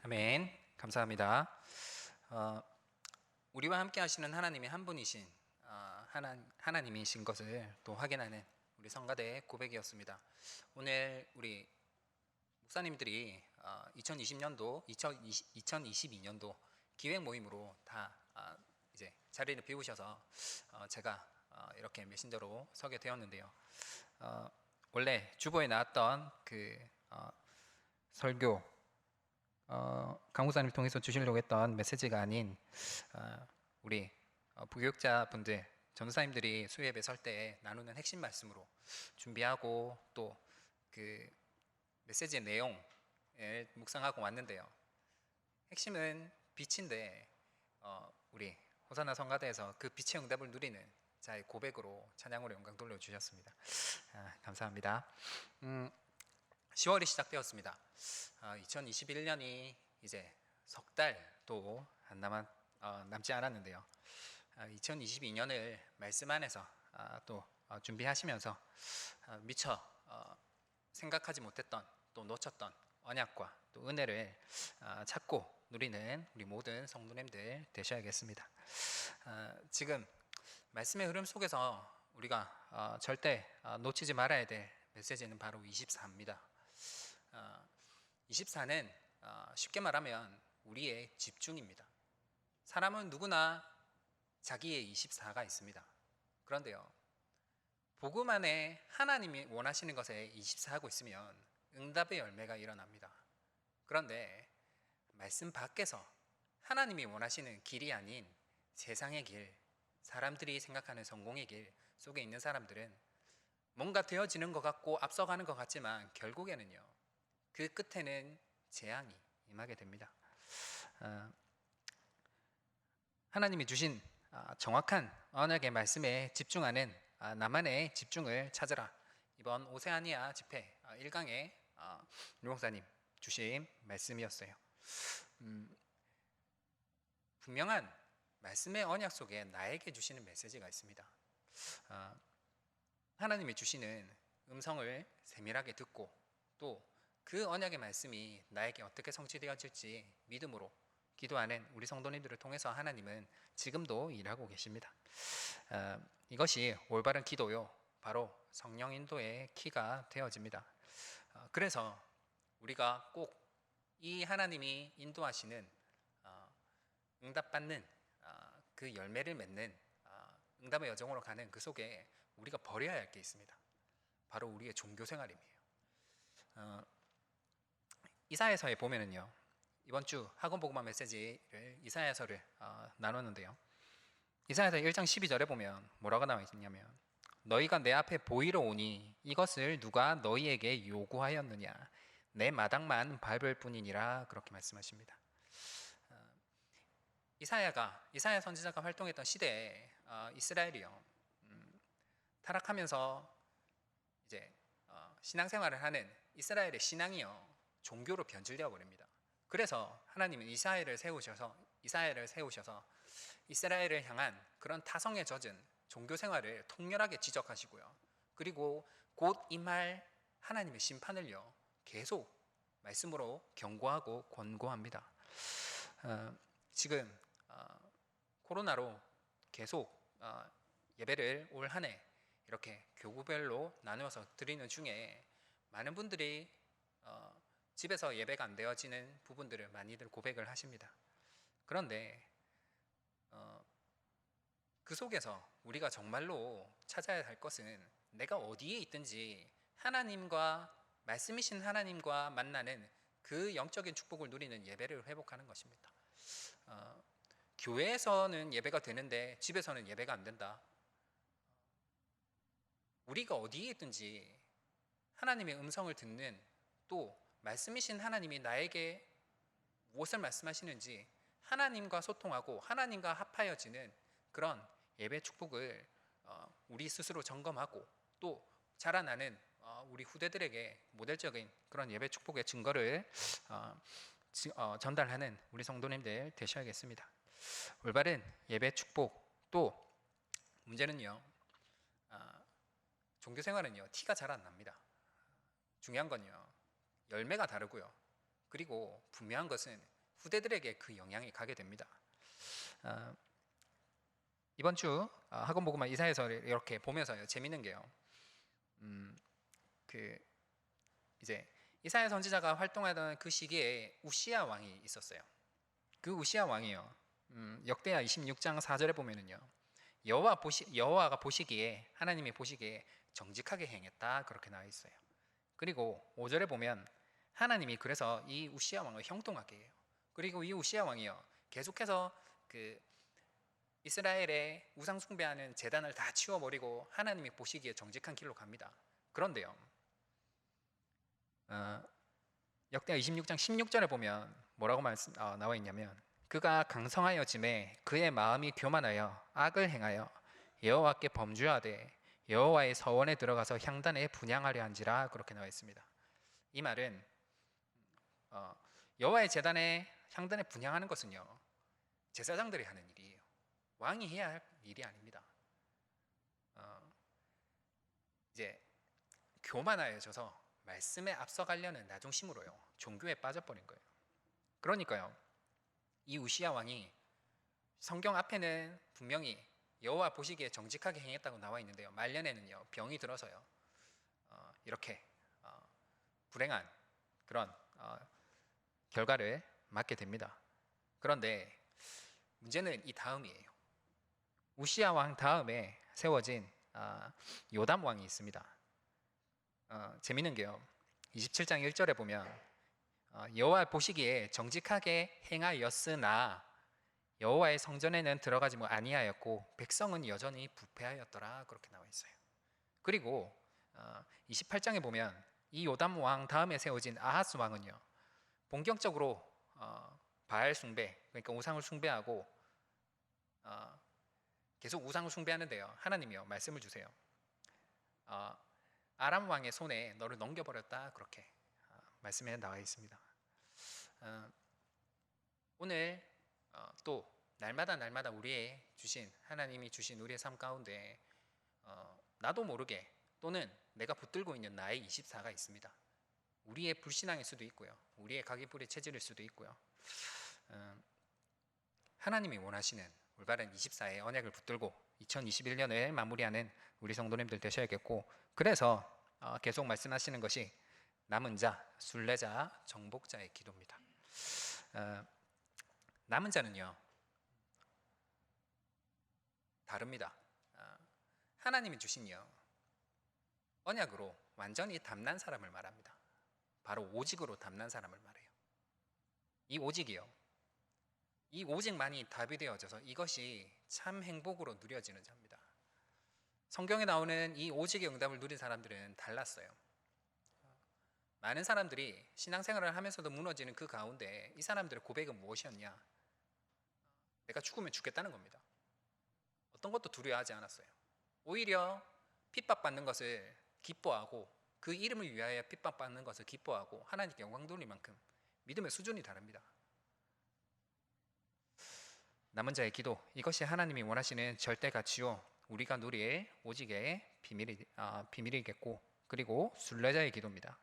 아멘. 감사합니다. 어, 우리와 함께 하시는 하나님이 한 분이신 하나님이신 것을 또 확인하는 우리 성가대의 고백이었습니다. 오늘 우리 목사님들이 2020년도, 2022년도 기획 모임으로 다 이제 자리를 비우셔서 제가 이렇게 메신저로 서게 되었는데요. 원래 주보에 나왔던 그 설교 강무사님 통해서 주시려고 했던 메시지가 아닌 우리 부교육자분들 전도사님들이 수요예배 설 때 나누는 핵심 말씀으로 준비하고 또 그 메시지의 내용을 묵상하고 왔는데요. 핵심은 빛인데 우리 호사나 성가대에서 그 빛의 응답을 누리는 자의 고백으로 찬양으로 영광 돌려주셨습니다. 감사합니다. 10월이 시작되었습니다. 2021년이 이제 석 달도 남지 않았는데요. 2022년을 말씀 안에서 또 준비하시면서 미처 생각하지 못했던 또 놓쳤던 언약과 또 은혜를 찾고 누리는 우리 모든 성도님들 되셔야겠습니다. 지금 말씀의 흐름 속에서 우리가 절대 놓치지 말아야 될 메시지는 바로 24입니다. 24는 쉽게 말하면 우리의 집중입니다. 사람은 누구나 자기의 24가 있습니다. 그런데요, 복음 안에 하나님이 원하시는 것에 24하고 있으면 응답의 열매가 일어납니다. 그런데 말씀 밖에서 하나님이 원하시는 길이 아닌 세상의 길, 사람들이 생각하는 성공의 길 속에 있는 사람들은 뭔가 되어지는 것 같고 앞서가는 것 같지만 결국에는요, 그 끝에는 재앙이 임하게 됩니다. 하나님이 주신 정확한 언약의 말씀에 집중하는 나만의 집중을 찾으라. 이번 오세아니아 집회 1강의 유목사님 주신 말씀이었어요. 분명한 말씀의 언약 속에 나에게 주시는 메시지가 있습니다. 하나님이 주시는 음성을 세밀하게 듣고 또 그 언약의 말씀이 나에게 어떻게 성취되어질지 믿음으로 기도하는 우리 성도님들을 통해서 하나님은 지금도 일하고 계십니다. 이것이 올바른 기도요, 바로 성령 인도의 키가 되어집니다. 그래서 우리가 꼭 이 하나님이 인도하시는 응답받는 그 열매를 맺는 응답의 여정으로 가는 그 속에 우리가 버려야 할 게 있습니다. 바로 우리의 종교 생활입니다. 이사야서에 보면은요, 이번 주 학원 복음화 메시지를 이사야서를 나눴는데요. 이사야서 1장 12절에 보면 뭐라고 나와 있냐면, 너희가 내 앞에 보이러 오니 이것을 누가 너희에게 요구하였느냐, 내 마당만 밟을 뿐이니라, 그렇게 말씀하십니다. 이사야 선지자가 활동했던 시대에 이스라엘이요, 타락하면서 이제 신앙생활을 하는 이스라엘의 신앙이요, 종교로 변질되어 버립니다. 그래서 하나님은 이스라엘을 세우셔서 이스라엘을 향한 그런 타성에 젖은 종교 생활을 통렬하게 지적하시고요. 그리고 곧 임할 하나님의 심판을요, 계속 말씀으로 경고하고 권고합니다. 지금 코로나로 계속 예배를 올 한 해 이렇게 교구별로 나누어서 드리는 중에 많은 분들이 집에서 예배가 안 되어지는 부분들을 많이들 고백을 하십니다. 그런데 그 속에서 우리가 정말로 찾아야 할 것은 내가 어디에 있든지 하나님과 말씀이신 하나님과 만나는 그 영적인 축복을 누리는 예배를 회복하는 것입니다. 교회에서는 예배가 되는데 집에서는 예배가 안 된다. 우리가 어디에 있든지 하나님의 음성을 듣는, 또 말씀이신 하나님이 나에게 무엇을 말씀하시는지 하나님과 소통하고 하나님과 합하여지는 그런 예배 축복을 우리 스스로 점검하고 또 자라나는 우리 후대들에게 모델적인 그런 예배 축복의 증거를 전달하는 우리 성도님들 되셔야겠습니다. 올바른 예배 축복, 또 문제는요, 종교생활은요, 티가 잘 안 납니다. 중요한 건요, 열매가 다르고요, 그리고 분명한 것은 후대들에게 그 영향이 가게 됩니다. 이번 주 학원 복음화 이사에서 이렇게 보면서요, 재밌는 게요. 그 이제 이사야 선지자가 활동하던 그 시기에 우시야 왕이 있었어요. 그 우시야 왕이요, 역대하 26장 4절에 보면은요, 여호와가 보시기에, 하나님이 보시기에 정직하게 행했다, 그렇게 나와 있어요. 그리고 5절에 보면 하나님이 그래서 이 우시야 왕을 형통하게 해요. 그리고 이 우시야 왕이요, 계속해서 그 이스라엘의 우상 숭배하는 제단을 다 치워버리고 하나님이 보시기에 정직한 길로 갑니다. 그런데요, 역대하 26장 16절에 보면 뭐라고 나와 있냐면, 그가 강성하여짐에 그의 마음이 교만하여 악을 행하여 여호와께 범죄하되 여호와의 서원에 들어가서 향단에 분향하려 한지라, 그렇게 나와 있습니다. 이 말은 여호와의 제단에 향단에 분향하는 것은요, 제사장들이 하는 일이에요. 왕이 해야 할 일이 아닙니다. 이제 교만하여져서 말씀에 앞서가려는 나중심으로요, 종교에 빠져버린 거예요. 그러니까요, 이 우시야 왕이 성경 앞에는 분명히 여호와 보시기에 정직하게 행했다고 나와 있는데요, 말년에는요, 병이 들어서요, 이렇게 불행한 그런 결과를 맞게 됩니다. 그런데 문제는 이 다음이에요. 우시야 왕 다음에 세워진 요담 왕이 있습니다. 재밌는 게요, 27장 1절에 보면 여호와 보시기에 정직하게 행하였으나 여호와의 성전에는 들어가지 아니하였고 백성은 여전히 부패하였더라, 그렇게 나와 있어요. 그리고 28장에 보면 이 요담 왕 다음에 세워진 아하스 왕은요, 본격적으로 바알 숭배, 그러니까 우상을 숭배하고 계속 우상을 숭배하는데요, 하나님이요, 말씀을 주세요. 아람 왕의 손에 너를 넘겨버렸다, 그렇게 말씀에 나와 있습니다. 오늘 또 날마다 하나님이 주신 우리의 삶 가운데 나도 모르게 또는 내가 붙들고 있는 나의 24가 있습니다. 우리의 불신앙일 수도 있고요, 우리의 가계불의 체질일 수도 있고요. 하나님이 원하시는 올바른 24의 언약을 붙들고 2021년을 마무리하는 우리 성도님들 되셔야겠고, 그래서 계속 말씀하시는 것이 남은 자, 순례자, 정복자의 기도입니다. 남은 자는요, 다릅니다. 하나님이 주신요, 언약으로 완전히 담난 사람을 말합니다. 바로 오직으로 담난 사람을 말해요. 이 오직이요, 이 오직만이 답이 되어져서 이것이 참 행복으로 누려지는 자입니다. 성경에 나오는 이 오직의 응답을 누린 사람들은 달랐어요. 많은 사람들이 신앙생활을 하면서도 무너지는 그 가운데 이 사람들의 고백은 무엇이었냐? 내가 죽으면 죽겠다는 겁니다. 어떤 것도 두려워하지 않았어요. 오히려 핍박받는 것을 기뻐하고, 그 이름을 위하여 핍박받는 것을 기뻐하고 하나님께 영광 돌릴 만큼 믿음의 수준이 다릅니다. 남은 자의 기도, 이것이 하나님이 원하시는 절대 가치요, 우리가 누릴 오직의 비밀이겠고, 그리고 순례자의 기도입니다.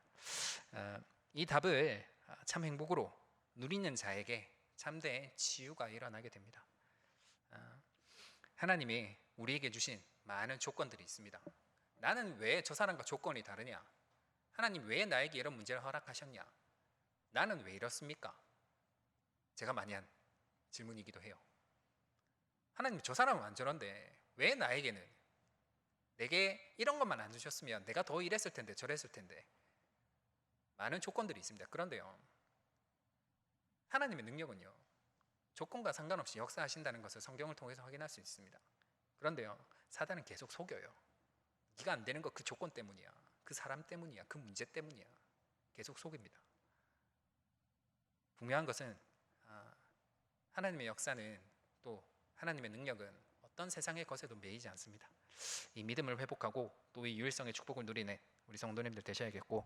이 답을 참 행복으로 누리는 자에게 참된 치유가 일어나게 됩니다. 하나님이 우리에게 주신 많은 조건들이 있습니다. 나는 왜 저 사람과 조건이 다르냐? 하나님 왜 나에게 이런 문제를 허락하셨냐? 나는 왜 이렇습니까? 제가 많이 한 질문이기도 해요. 하나님, 저 사람은 안 저런데 왜 나에게는, 내게 이런 것만 안 주셨으면 내가 더 이랬을 텐데 저랬을 텐데. 많은 조건들이 있습니다. 그런데요, 하나님의 능력은요, 조건과 상관없이 역사하신다는 것을 성경을 통해서 확인할 수 있습니다. 그런데요, 사단은 계속 속여요. 네가 안 되는 거 그 조건 때문이야, 그 사람 때문이야, 그 문제 때문이야. 계속 속입니다. 분명한 것은 하나님의 역사는, 또 하나님의 능력은 어떤 세상의 것에도 매이지 않습니다. 이 믿음을 회복하고 또 이 유일성의 축복을 누리는 우리 성도님들 되셔야겠고,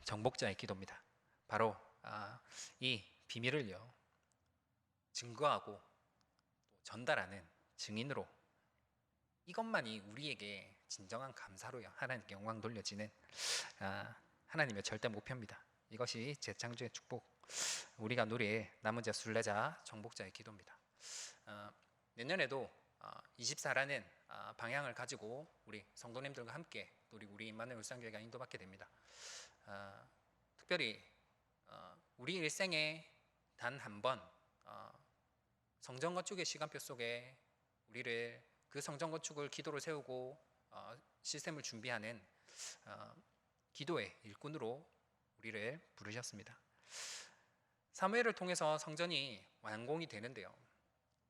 정복자의 기도입니다. 바로 이 비밀을요, 증거하고 또 전달하는 증인으로, 이것만이 우리에게 진정한 감사로요, 하나님께 영광 돌려지는 하나님의 절대 목표입니다. 이것이 재창조의 축복, 우리가 누릴 남은 자, 순례자, 정복자의 기도입니다. 내년에도 24라는 방향을 가지고 우리 성도님들과 함께 우리 임마누엘 울산교회가 인도받게 됩니다. 특별히 우리 일생에 단 한 번 성전 건축의 시간표 속에 우리를 그 성전 건축을 기도로 세우고 시스템을 준비하는 기도의 일꾼으로 우리를 부르셨습니다. 사무엘을 통해서 성전이 완공이 되는데요.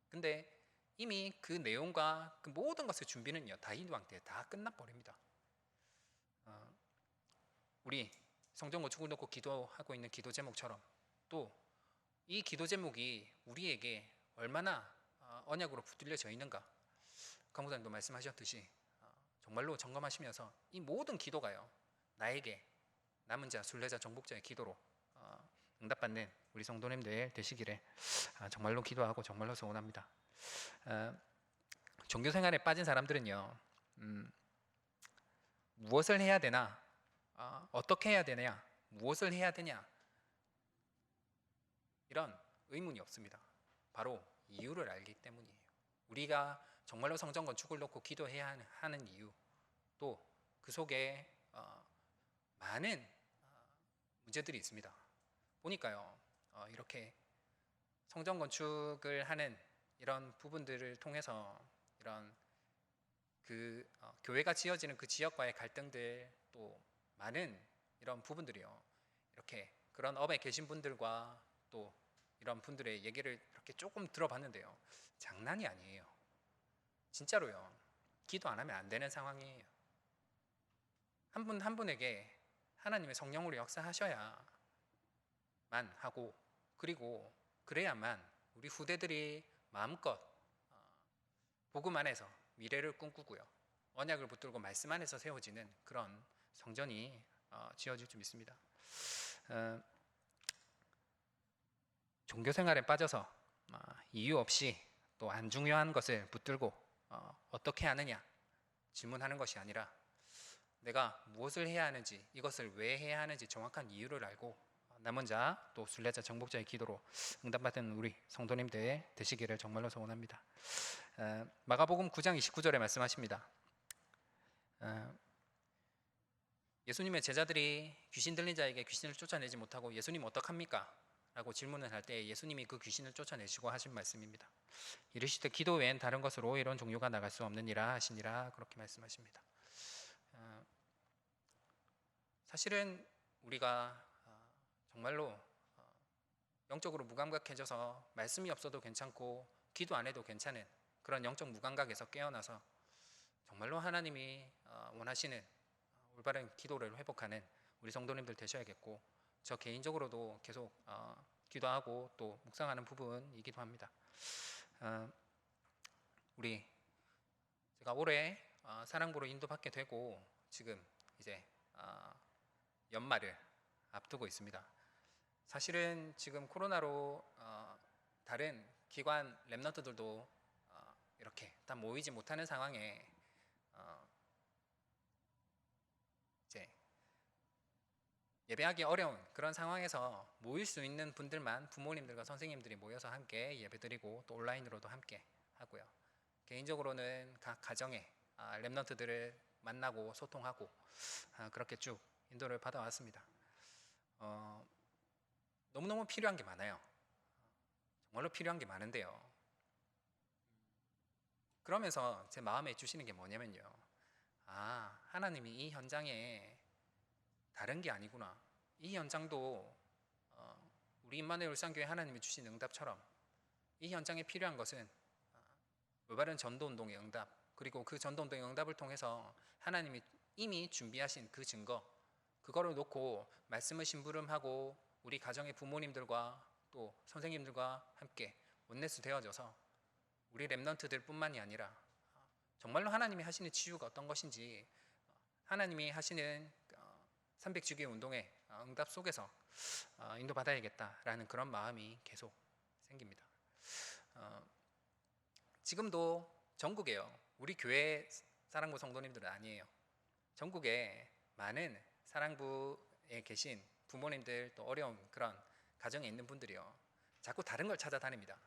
근데 이미 그 내용과 그 모든 것의 준비는요, 다윗 왕 때 다 끝나버립니다. 우리 성전 건축을 놓고 기도하고 있는 기도 제목처럼 또 이 기도 제목이 우리에게 얼마나 언약으로 붙들려져 있는가, 강무장도 말씀하셨듯이 정말로 점검하시면서 이 모든 기도가요, 나에게 남은 자, 순례자, 정복자의 기도로 응답받는 우리 성도님들 되시기를 정말로 기도하고 정말로 소원합니다. 종교 생활에 빠진 사람들은요, 무엇을 해야 되나, 어떻게 해야 되냐, 무엇을 해야 되냐, 이런 의문이 없습니다. 바로 이유를 알기 때문이에요. 우리가 정말로 성전 건축을 놓고 기도해야 하는 이유, 또 그 속에 많은 문제들이 있습니다. 보니까요, 이렇게 성전 건축을 하는 이런 부분들을 통해서 이런 교회가 지어지는 그 지역과의 갈등들, 또 많은 이런 부분들이요, 이렇게 그런 업에 계신 분들과 또 이런 분들의 얘기를 이렇게 조금 들어봤는데요, 장난이 아니에요. 진짜로요, 기도 안 하면 안 되는 상황이에요. 한 분 한 분에게 하나님의 성령으로 역사하셔야만 하고, 그리고 그래야만 우리 후대들이 마음껏 복음 안에서 미래를 꿈꾸고요, 언약을 붙들고 말씀 안에서 세워지는 그런 성전이 지어질 줄 믿습니다. 종교 생활에 빠져서 이유 없이 또 안 중요한 것을 붙들고 어떻게 하느냐 질문하는 것이 아니라 내가 무엇을 해야 하는지, 이것을 왜 해야 하는지 정확한 이유를 알고 남은 자, 또 순례자, 정복자의 기도로 응답받은 우리 성도님들 되시기를 정말로 소원합니다. 마가복음 9장 29절에 말씀하십니다. 예수님의 제자들이 귀신 들린 자에게 귀신을 쫓아내지 못하고 예수님 어떡합니까? 라고 질문을 할 때 예수님이 그 귀신을 쫓아내시고 하신 말씀입니다. 이르시되 기도 외엔 다른 것으로 이런 종류가 나갈 수 없느니라 하시니라, 그렇게 말씀하십니다. 사실은 우리가 정말로 영적으로 무감각해져서 말씀이 없어도 괜찮고 기도 안 해도 괜찮은 그런 영적 무감각에서 깨어나서 정말로 하나님이 원하시는 올바른 기도를 회복하는 우리 성도님들 되셔야겠고, 저 개인적으로도 계속 기도하고 또 묵상하는 부분이기도 합니다. 제가 올해 사랑부로 인도받게 되고 지금 이제 연말을 앞두고 있습니다. 사실은 지금 코로나로 다른 기관 렘넌트들도 이렇게 다 모이지 못하는 상황에 이제 예배하기 어려운 그런 상황에서 모일 수 있는 분들만, 부모님들과 선생님들이 모여서 함께 예배드리고 또 온라인으로도 함께 하고요. 개인적으로는 각 가정의 렘넌트들을 만나고 소통하고 그렇게 쭉 인도를 받아왔습니다. 너무너무 필요한 게 많아요. 정말로 필요한 게 많은데요, 그러면서 제 마음에 주시는 게 뭐냐면요, 하나님이 이 현장에 다른 게 아니구나, 이 현장도 우리 임마누엘 울산교회 하나님이 주신 응답처럼 이 현장에 필요한 것은 올바른 전도운동의 응답, 그리고 그 전도운동의 응답을 통해서 하나님이 이미 준비하신 그 증거, 그거를 놓고 말씀을 심부름하고 우리 가정의 부모님들과 또 선생님들과 함께 원네스 되어져서 우리 렘넌트들 뿐만이 아니라 정말로 하나님이 하시는 치유가 어떤 것인지, 하나님이 하시는 300주기 운동의 응답 속에서 인도받아야겠다라는 그런 마음이 계속 생깁니다. 지금도 전국에요, 우리 교회 사랑부 성도님들은 아니에요, 전국에 많은 사랑부에 계신 부모님들, 또 어려운 그런 가정에 있는 분들이요, 자꾸 다른 걸 찾아다닙니다.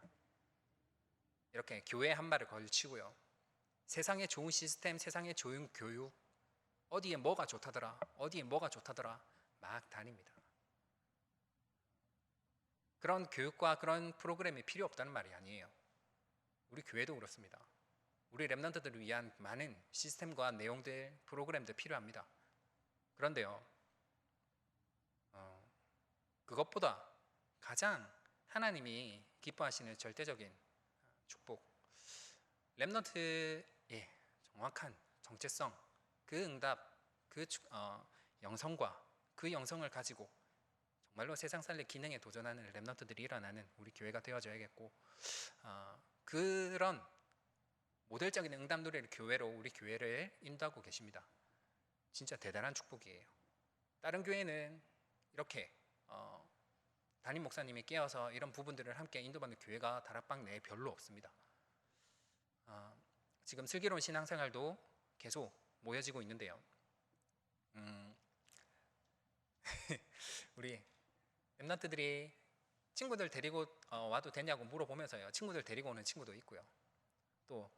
이렇게 교회 한 말을 걸치고요, 세상의 좋은 시스템, 세상의 좋은 교육, 어디에 뭐가 좋다더라, 어디에 뭐가 좋다더라 막 다닙니다. 그런 교육과 그런 프로그램이 필요 없다는 말이 아니에요. 우리 교회도 그렇습니다. 우리 랩런트들을 위한 많은 시스템과 내용들, 프로그램들 필요합니다. 그런데요, 그것보다 가장 하나님이 기뻐하시는 절대적인 축복, 랩런트의 정확한 정체성, 그 응답, 그 영성과 그 영성을 가지고 정말로 세상 살릴 기능에 도전하는 랩런트들이 일어나는 우리 교회가 되어져야겠고, 그런 모델적인 응답 노래를 교회로 우리 교회를 인도하고 계십니다. 진짜 대단한 축복이에요. 다른 교회는 이렇게 담임 목사님이 깨어서 이런 부분들을 함께 인도받는 교회가 다락방 내에 별로 없습니다. 지금 슬기로운 신앙생활도 계속 모여지고 있는데요. 우리 랩런트들이 친구들 데리고 와도 되냐고 물어보면서요, 친구들 데리고 오는 친구도 있고요. 또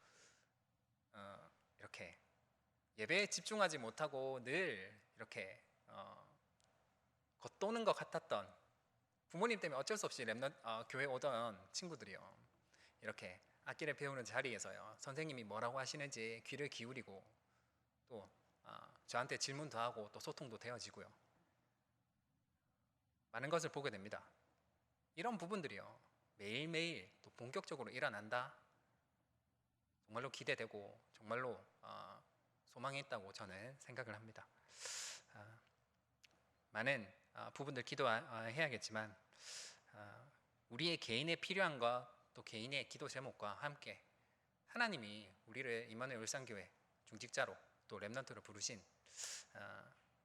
이렇게 예배에 집중하지 못하고 늘 이렇게 겉도는 것 같았던, 부모님 때문에 어쩔 수 없이 교회 오던 친구들이요, 이렇게 악기를 배우는 자리에서요, 선생님이 뭐라고 하시는지 귀를 기울이고 또 저한테 질문도 하고 또 소통도 되어지고요, 많은 것을 보게 됩니다. 이런 부분들이요, 매일매일 또 본격적으로 일어난다, 정말로 기대되고 정말로 소망이 있다고 저는 생각을 합니다. 많은 부분들 기도해야겠지만 우리의 개인의 필요한 것, 또 개인의 기도 제목과 함께 하나님이 우리를 임마누엘 울산교회 중직자로 또 랩런트로 부르신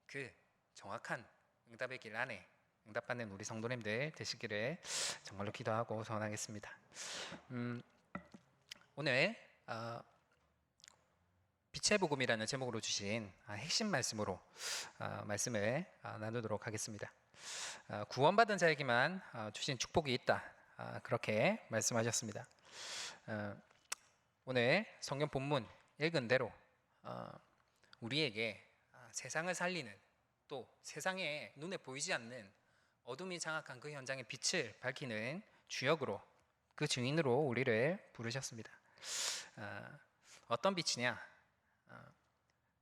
그 정확한 응답의 길 안에 응답받는 우리 성도님들 되시기를 정말로 기도하고 소원하겠습니다. 오늘 빛의 복음이라는 제목으로 주신 핵심 말씀으로 말씀을 나누도록 하겠습니다. 구원받은 자에게만 주신 축복이 있다, 그렇게 말씀하셨습니다. 오늘 성경 본문 읽은 대로 우리에게 세상을 살리는, 또 세상에 눈에 보이지 않는 어둠이 장악한 그 현장의 빛을 밝히는 주역으로, 그 증인으로 우리를 부르셨습니다. 어떤 빛이냐?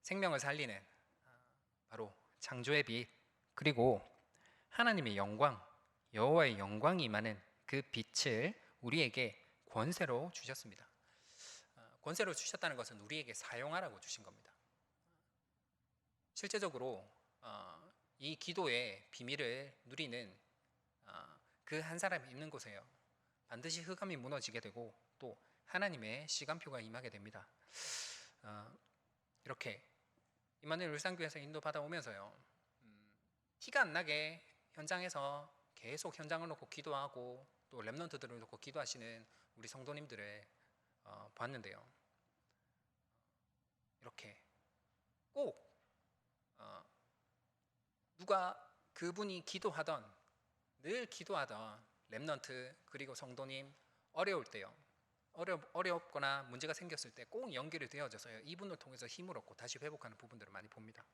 생명을 살리는 바로 창조의 빛, 그리고 하나님의 영광, 여호와의 영광이 임하는 그 빛을 우리에게 권세로 주셨습니다. 권세로 주셨다는 것은 우리에게 사용하라고 주신 겁니다. 실제적으로 이 기도의 비밀을 누리는 그 한 사람이 있는 곳에요, 반드시 흑암이 무너지게 되고 또 하나님의 시간표가 임하게 됩니다. 이렇게 임마누엘 울산교회에서 인도받아 오면서요, 티가 안 나게 현장에서 계속 현장을 놓고 기도하고 또 랩런트들을 놓고 기도하시는 우리 성도님들을 봤는데요, 이렇게 꼭 누가 그분이 기도하던, 늘 기도하던 랩런트 그리고 성도님 어려울 때요, 어렵거나 문제가 생겼을 때 꼭 연결이 되어져서요, 이분을 통해서 힘을 얻고 다시 회복하는 부분들을 많이 봅니다.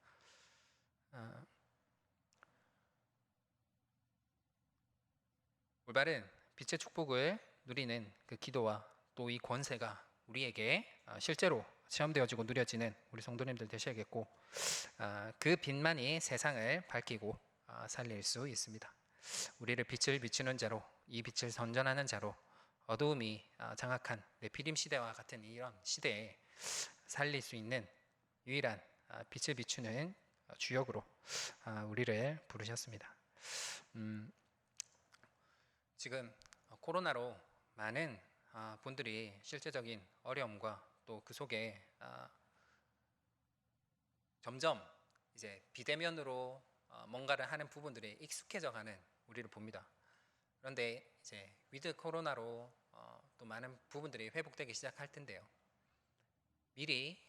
올바른 빛의 축복을 누리는 그 기도와 또 이 권세가 우리에게 실제로 체험되어지고 누려지는 우리 성도님들 되셔야겠고, 그 빛만이 세상을 밝히고 살릴 수 있습니다. 우리를 빛을 비추는 자로, 이 빛을 선전하는 자로, 어두움이 장악한 네피림 시대와 같은 이런 시대에 살릴 수 있는 유일한 빛을 비추는 주역으로 우리를 부르셨습니다. 지금 코로나로 많은 분들이 실제적인 어려움과 또 그 속에 점점 이제 비대면으로 뭔가를 하는 부분들이 익숙해져가는 우리를 봅니다. 그런데 이제 위드 코로나로 또 많은 부분들이 회복되기 시작할 텐데요, 미리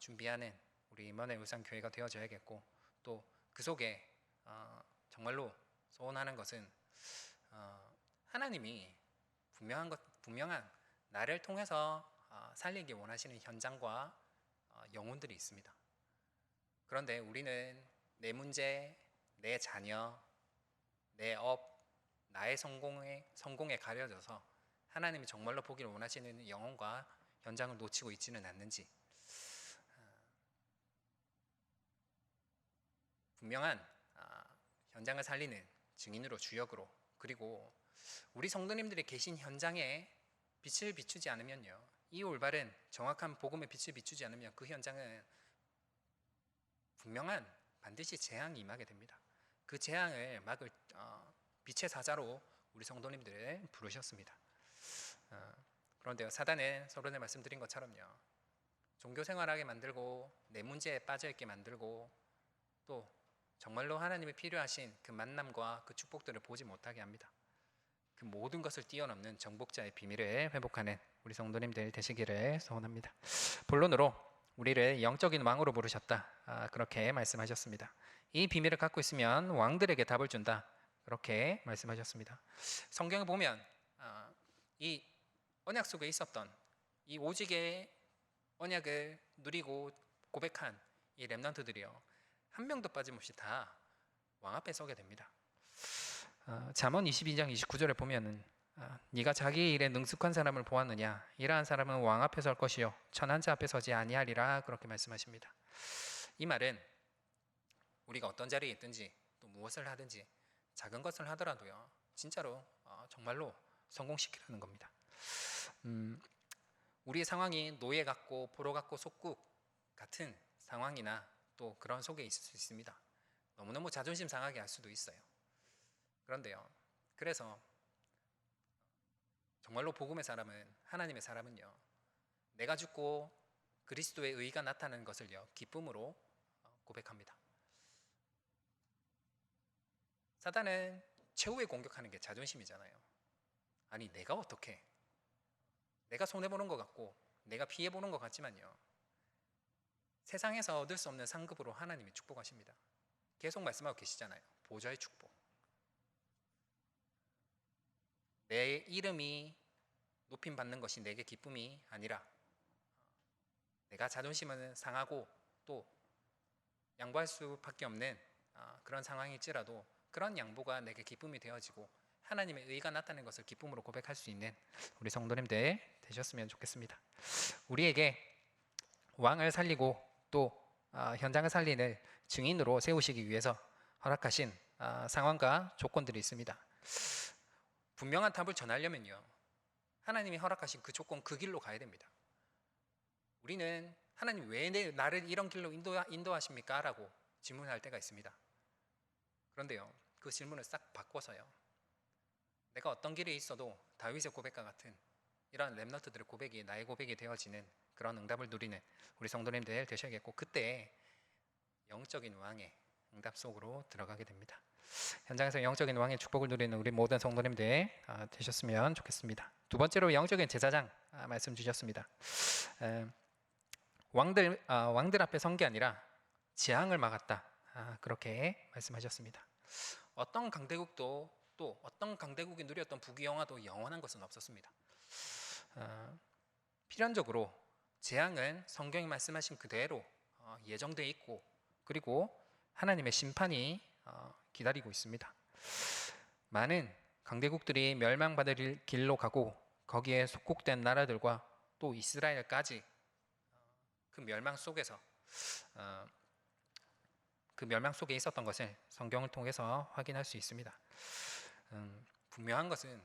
준비하는 우리 임마누엘 울산교회가 되어져야겠고, 또 그 속에 정말로 소원하는 것은 하나님이 분명한 나를 통해서 살리기 원하시는 현장과 영혼들이 있습니다. 그런데 우리는 내 문제, 내 자녀, 내 업, 나의 성공에 가려져서 하나님이 정말로 보기를 원하시는 영혼과 현장을 놓치고 있지는 않는지, 분명한 현장을 살리는 증인으로, 주역으로, 그리고 우리 성도님들이 계신 현장에 빛을 비추지 않으면요, 이 올바른 정확한 복음의 빛을 비추지 않으면 그 현장은 분명한 반드시 재앙이 임하게 됩니다. 그 재앙을 막을 빛의 사자로 우리 성도님들을 부르셨습니다. 그런데요, 사단은 서론에 말씀드린 것처럼요, 종교 생활하게 만들고 내 문제에 빠져있게 만들고 또 정말로 하나님이 필요하신 그 만남과 그 축복들을 보지 못하게 합니다. 그 모든 것을 뛰어넘는 정복자의 비밀을 회복하는 우리 성도님들 되시기를 소원합니다. 본론으로 우리를 영적인 왕으로 부르셨다, 그렇게 말씀하셨습니다. 이 비밀을 갖고 있으면 왕들에게 답을 준다, 그렇게 말씀하셨습니다. 성경에 보면 이 언약 속에 있었던 이 오직의 언약을 누리고 고백한 이 렘넌트들이요, 한 명도 빠짐없이 다 왕 앞에 서게 됩니다. 잠언 22장 29절에 보면은 네가 자기 일에 능숙한 사람을 보았느냐, 이러한 사람은 왕 앞에 설 것이요 천한 자 앞에 서지 아니하리라, 그렇게 말씀하십니다. 이 말은 우리가 어떤 자리에 있든지 또 무엇을 하든지 작은 것을 하더라도요, 진짜로 정말로 성공시키라는 겁니다. 우리의 상황이 노예 같고 포로 같고 속국 같은 상황이나 또 그런 속에 있을 수 있습니다. 너무너무 자존심 상하게 할 수도 있어요. 그런데요, 그래서 정말로 복음의 사람은, 하나님의 사람은요, 내가 죽고 그리스도의 의가 나타나는 것을요, 기쁨으로 고백합니다. 사단은 최후의 공격하는 게 자존심이잖아요. 아니, 내가 어떻게, 내가 손해보는 것 같고 내가 피해보는 것 같지만요, 세상에서 얻을 수 없는 상급으로 하나님이 축복하십니다. 계속 말씀하고 계시잖아요. 보좌의 축복. 내 이름이 높임 받는 것이 내게 기쁨이 아니라 내가 자존심은 상하고 또 양보할 수밖에 없는 그런 상황일지라도 그런 양보가 내게 기쁨이 되어지고 하나님의 의가 나타나는 것을 기쁨으로 고백할 수 있는 우리 성도님들 되셨으면 좋겠습니다. 우리에게 왕을 살리고 또 현장을 살리는 증인으로 세우시기 위해서 허락하신 상황과 조건들이 있습니다. 분명한 답을 전하려면요, 하나님이 허락하신 그 조건, 그 길로 가야 됩니다. 우리는 하나님 왜 나를 이런 길로 인도하십니까? 라고 질문할 때가 있습니다. 그런데요, 그 질문을 싹 바꿔서요, 내가 어떤 길에 있어도 다윗의 고백과 같은 이런 렘넌트들의 고백이 나의 고백이 되어지는 그런 응답을 누리는 우리 성도님들 되셔야겠고, 그때 영적인 왕의 응답 속으로 들어가게 됩니다. 현장에서 영적인 왕의 축복을 누리는 우리 모든 성도님들 되셨으면 좋겠습니다. 두 번째로 영적인 제사장 말씀 주셨습니다. 왕들 앞에 선 게 아니라 재앙을 막았다, 그렇게 말씀하셨습니다. 어떤 강대국도 또 어떤 강대국이 누렸던 부귀영화도 영원한 것은 없었습니다. 필연적으로 재앙은 성경이 말씀하신 그대로 예정되어 있고, 그리고 하나님의 심판이 기다리고 있습니다. 많은 강대국들이 멸망받을 길로 가고 거기에 속국된 나라들과 또 이스라엘까지 그 멸망 속에서 그 멸망 속에 있었던 것을 성경을 통해서 확인할 수 있습니다. 분명한 것은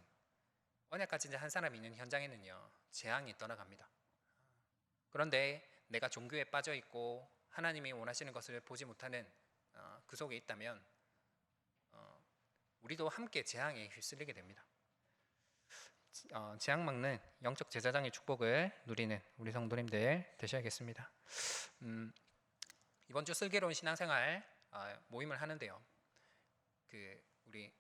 언약 가진 자 한 사람이 있는 현장에는요, 재앙이 떠나갑니다. 그런데 내가 종교에 빠져 있고 하나님이 원하시는 것을 보지 못하는 그 속에 있다면 우리도 함께 재앙에 휩쓸리게 됩니다. 재앙 막는 영적 제사장의 축복을 누리는 우리 성도님들 되셔야겠습니다. 이번 주 슬기로운 신앙생활 모임을 하는데요, 우리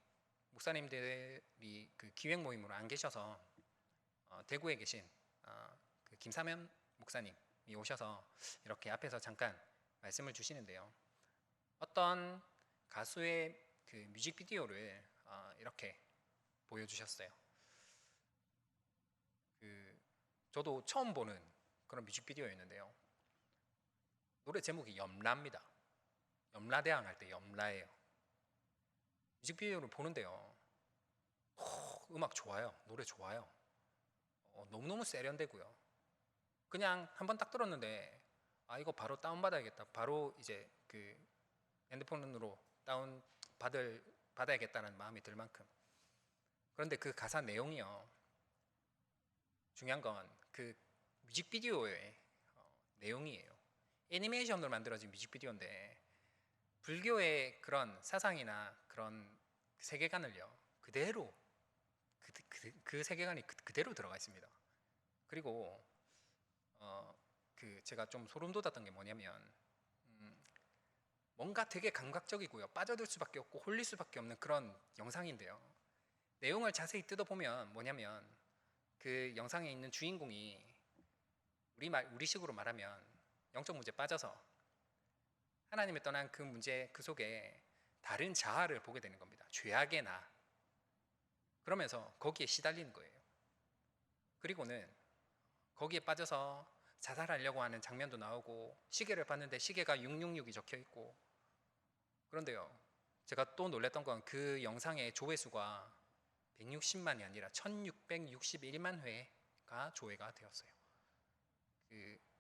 목사님들이 그 기획 모임으로 안 계셔서 대구에 계신 그 김사면 목사님이 오셔서 이렇게 앞에서 잠깐 말씀을 주시는데요, 어떤 가수의 그 뮤직비디오를 이렇게 보여주셨어요. 저도 처음 보는 그런 뮤직비디오였는데요. 노래 제목이 염라입니다. 염라대왕 할 때 염라예요. 뮤직비디오를 보는데요. 음악 좋아요. 노래 좋아요. 너무너무 세련되고요. 그냥 한번 딱 들었는데 이거 바로 다운받아야겠다. 바로 이제 그 핸드폰으로 받아야겠다는 마음이 들 만큼. 그런데 그 가사 내용이요. 중요한 건 그 뮤직비디오의 내용이에요. 애니메이션으로 만들어진 뮤직비디오인데 불교의 그런 사상이나 그런 세계관을요 그대로 그 세계관이 그대로 들어가 있습니다. 그리고 제가 좀 소름 돋았던 게 뭐냐면 뭔가 되게 감각적이고요. 빠져들 수밖에 없고 홀릴 수밖에 없는 그런 영상인데요. 내용을 자세히 뜯어보면 뭐냐면 그 영상에 있는 주인공이 우리식으로 말하면 영적 문제에 빠져서 하나님을 떠난 그 문제 그 속에 다른 자아를 보게 되는 겁니다. 죄악의 나. 그러면서 거기에 시달리는 거예요. 그리고는 거기에 빠져서 자살하려고 하는 장면도 나오고 시계를 봤는데 시계가 666이 적혀 있고 그런데요. 제가 또 놀랬던 건 그 영상의 조회수가 160만이 아니라 1661만 회가 조회가 되었어요.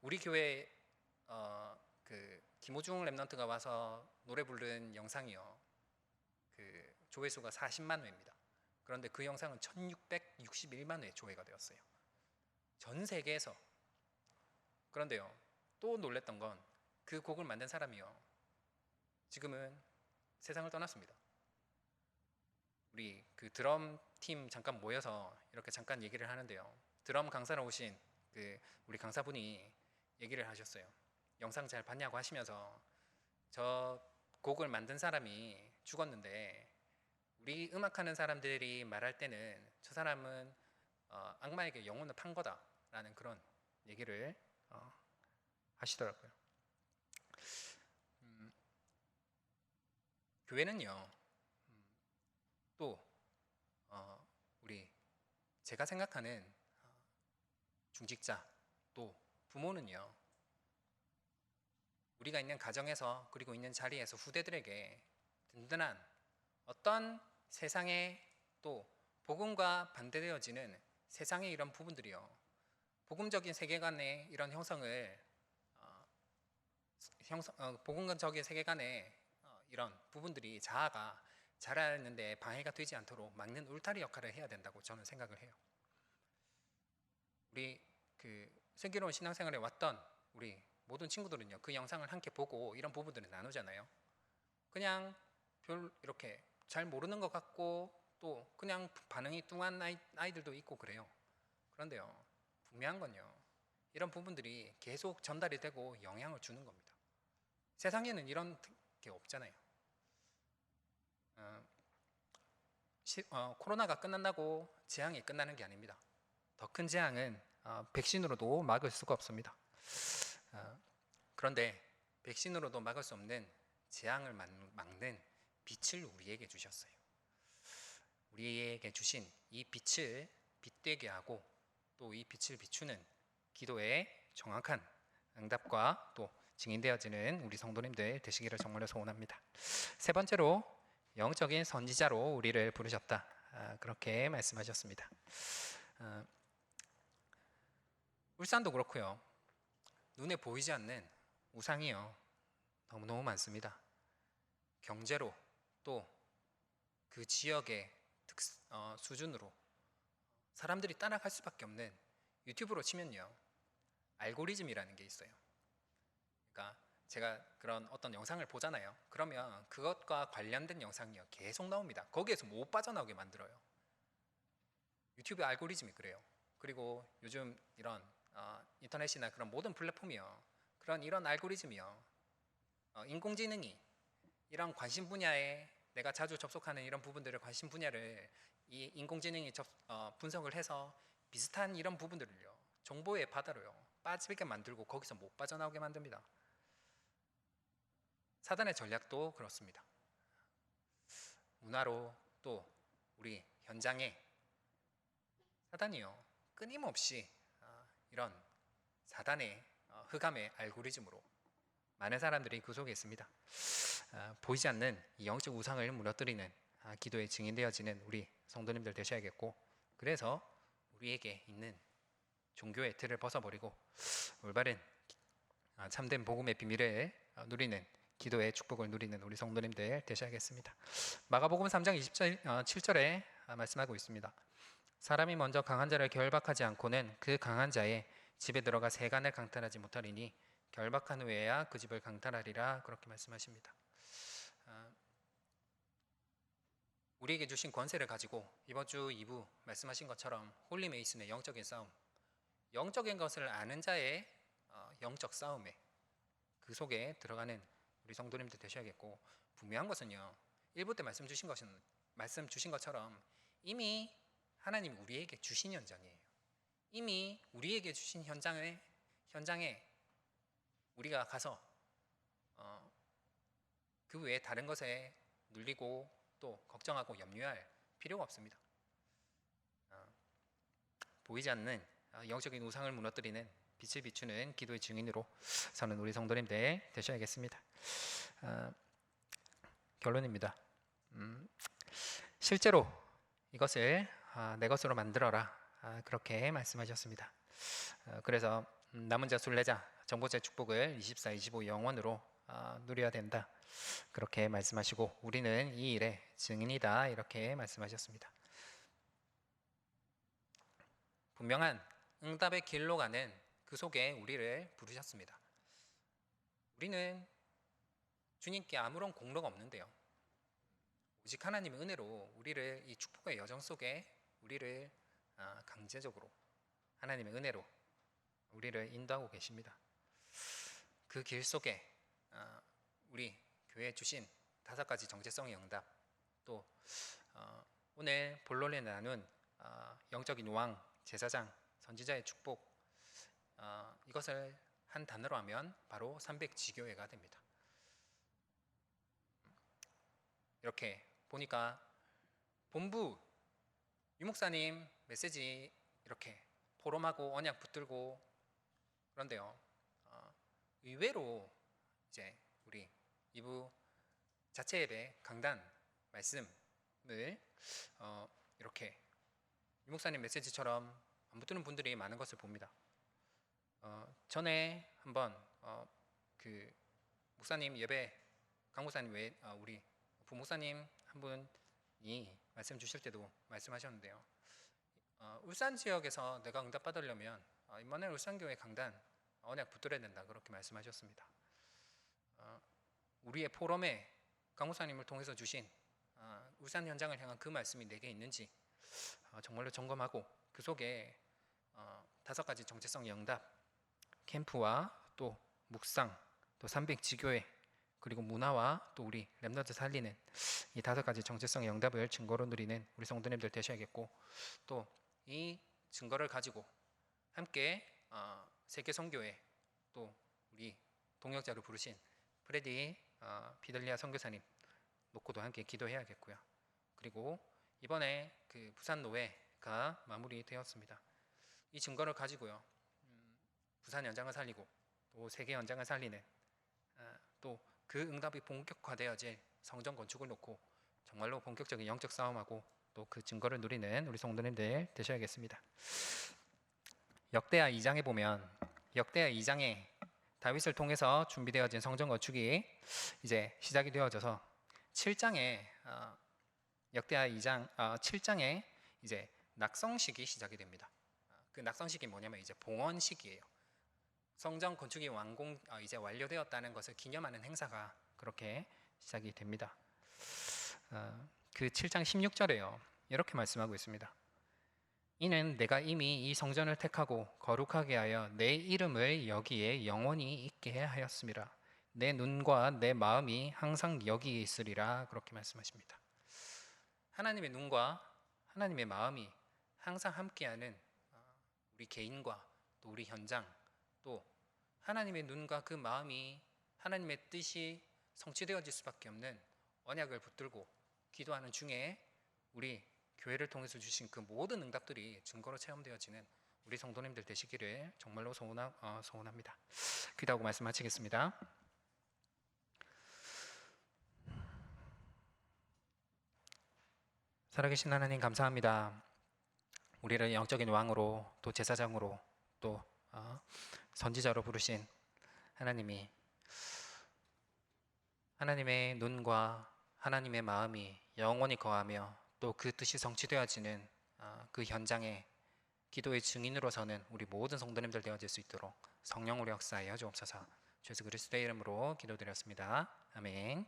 우리 교회 김호중 랩런트가 와서 노래 부른 영상이요. 조회수가 40만 회입니다. 그런데 그 영상은 1661만 회 조회가 되었어요. 전 세계에서. 그런데요. 또 놀랬던 건 그 곡을 만든 사람이요. 지금은 세상을 떠났습니다. 우리 그 드럼 팀 잠깐 모여서 이렇게 잠깐 얘기를 하는데요. 드럼 강사로 오신 우리 강사분이 얘기를 하셨어요. 영상 잘 봤냐고 하시면서 저 곡을 만든 사람이 죽었는데 우리 음악하는 사람들이 말할 때는 저 사람은 악마에게 영혼을 판 거다라는 그런 얘기를 하시더라고요. 교회는요. 또 우리 제가 생각하는 중직자 또 부모는요. 우리가 있는 가정에서 그리고 있는 자리에서 후대들에게 든든한 어떤 세상에 또 복음과 반대되어지는 세상의 이런 부분들이요. 복음적인 세계관의 이런 복음적인 세계관의 이런 부분들이 자아가 자라는데 방해가 되지 않도록 막는 울타리 역할을 해야 된다고 저는 생각을 해요. 우리 슬기로운 신앙생활에 왔던 우리 모든 친구들은요. 그 영상을 함께 보고 이런 부분들을 나누잖아요. 그냥 이렇게 잘 모르는 것 같고 또 그냥 반응이 뚱한 아이들도 있고 그래요. 그런데요. 분명한 건요. 이런 부분들이 계속 전달이 되고 영향을 주는 겁니다. 세상에는 이런 게 없잖아요. 코로나가 끝난다고 재앙이 끝나는 게 아닙니다. 더 큰 재앙은 백신으로도 막을 수가 없습니다. 그런데 백신으로도 막을 수 없는 재앙을 막는 빛을 우리에게 주셨어요. 우리에게 주신 이 빛을 빛되게 하고 또 이 빛을 비추는 기도의 정확한 응답과 또 증인되어지는 우리 성도님들 되시기를 정말로 소원합니다. 세 번째로 영적인 선지자로 우리를 부르셨다. 그렇게 말씀하셨습니다. 울산도 그렇고요. 눈에 보이지 않는 우상이요. 너무너무 많습니다. 경제로 또 그 지역의 수준으로 사람들이 따라갈 수밖에 없는 유튜브로 치면요. 알고리즘이라는 게 있어요. 그러니까 제가 그런 어떤 영상을 보잖아요. 그러면 그것과 관련된 영상이요. 계속 나옵니다. 거기에서 못 빠져나오게 만들어요. 유튜브 알고리즘이 그래요. 그리고 요즘 이런 인터넷이나 그런 모든 플랫폼이요. 이런 알고리즘이요. 인공지능이 이런 관심 분야에 내가 자주 접속하는 이런 부분들을 관심 분야를 이 인공지능이 분석을 해서 비슷한 이런 부분들을요. 정보의 바다로요. 빠지게 만들고 거기서 못 빠져나오게 만듭니다. 사단의 전략도 그렇습니다. 문화로 또 우리 현장에 사단이요 끊임없이 이런 사단의 흑암의 알고리즘으로 많은 사람들이 그 속에 있습니다. 보이지 않는 이 영적 우상을 무너뜨리는 기도의 증인되어지는 우리 성도님들 되셔야겠고, 그래서 우리에게 있는 종교의 틀을 벗어버리고 올바른 참된 복음의 비밀을 누리는 기도의 축복을 누리는 우리 성도님들 되셔야겠습니다. 마가복음 3장 27절에 말씀하고 있습니다. 사람이 먼저 강한 자를 결박하지 않고는 그 강한 자의 집에 들어가 세간을 강탈하지 못하리니 결박한 후에야 그 집을 강탈하리라, 그렇게 말씀하십니다. 우리에게 주신 권세를 가지고 이번 주 2부 말씀하신 것처럼 홀리 메이슨의 영적인 싸움, 영적인 것을 아는 자의 영적 싸움에 그 속에 들어가는 우리 성도님들 되셔야겠고, 분명한 것은요 1부 때 말씀 주신 것처럼 이미 하나님이 우리에게 주신 현장이에요. 이미 우리에게 주신 현장에 우리가 가서 그 외에 다른 것에 눌리고 또 걱정하고 염려할 필요가 없습니다. 보이지 않는 영적인 우상을 무너뜨리는 빛을 비추는 기도의 증인으로 서는 우리 성도님들 되셔야겠습니다. 결론입니다. 실제로 이것을 내 것으로 만들어라, 그렇게 말씀하셨습니다. 그래서 남은 자 순례자 정보자의 축복을 24, 25 영원으로 누려야 된다, 그렇게 말씀하시고 우리는 이 일의 증인이다, 이렇게 말씀하셨습니다. 분명한 응답의 길로 가는 그 속에 우리를 부르셨습니다. 우리는 주님께 아무런 공로가 없는데요, 오직 하나님의 은혜로 우리를 이 축복의 여정 속에 우리를 강제적으로 하나님의 은혜로 우리를 인도하고 계십니다. 그 길 속에 우리 교회에 주신 5가지 정체성의 응답, 또 오늘 본론에 나눈 영적인 왕, 제사장, 선지자의 축복, 이것을 한 단어로 하면 바로 300지교회가 됩니다. 이렇게 보니까 본부 유목사님 메시지 이렇게 포럼하고 언약 붙들고 그런데요, 의외로 이제 우리 2부 자체 예배 강단 말씀을 이렇게 유목사님 메시지처럼 안 붙드는 분들이 많은 것을 봅니다. 전에 한번 그 목사님 예배 강목사님 외에 우리 부목사님 한 분이 말씀 주실 때도 말씀하셨는데요, 울산 지역에서 내가 응답받으려면 임마누엘 울산교회 강단 언약 붙들어야 된다, 그렇게 말씀하셨습니다. 우리의 포럼에 강목사님을 통해서 주신 울산 현장을 향한 그 말씀이 내게 있는지 정말로 점검하고 그 속에 5가지 정체성 영답, 캠프와 또 묵상, 또 300지교회, 그리고 문화와 또 우리 렘넌트 살리는 이 5가지 정체성 영답을 증거로 누리는 우리 성도님들 되셔야겠고, 또 이 증거를 가지고 함께 세계 선교회, 또 우리 동역자로 부르신 프레디 피델리아 선교사님 놓고도 함께 기도해야겠고요. 그리고 이번에 그 부산 노회가 마무리되었습니다. 이 증거를 가지고요, 부산 현장을 살리고 또 세계 현장을 살리는 또 그 응답이 본격화되어질 성전 건축을 놓고 정말로 본격적인 영적 싸움하고 또 그 증거를 누리는 우리 성도님들 되셔야겠습니다. 역대하 2장에 보면 역대하 2장에 다윗을 통해서 준비되어진 성전 건축이 이제 시작이 되어져서 7장에 역대하 2장 7장에 이제 낙성식이 시작이 됩니다. 그 낙성식이 뭐냐면 이제 봉헌식이에요. 성전 건축이 이제 완료되었다는 것을 기념하는 행사가 그렇게 시작이 됩니다. 그 7장 16절에요, 이렇게 말씀하고 있습니다. 이는 내가 이미 이 성전을 택하고 거룩하게 하여 내 이름을 여기에 영원히 있게 하였음이라. 내 눈과 내 마음이 항상 여기에 있으리라, 그렇게 말씀하십니다. 하나님의 눈과 하나님의 마음이 항상 함께하는 우리 개인과 또 우리 현장, 또 하나님의 눈과 그 마음이 하나님의 뜻이 성취되어질 수밖에 없는 언약을 붙들고 기도하는 중에 우리 교회를 통해서 주신 그 모든 응답들이 증거로 체험되어지는 우리 성도님들 되시기를 정말로 소원합니다. 기도하고 말씀 마치겠습니다. 살아계신 하나님 감사합니다. 우리를 영적인 왕으로 또 제사장으로 또 선지자로 부르신 하나님이 하나님의 눈과 하나님의 마음이 영원히 거하며 또 그 뜻이 성취되어지는 그 현장에 기도의 증인으로 서는 우리 모든 성도님들 되어질 수 있도록 성령으로 역사하여 주옵소서. 주 예수 그리스도의 이름으로 기도드렸습니다. 아멘.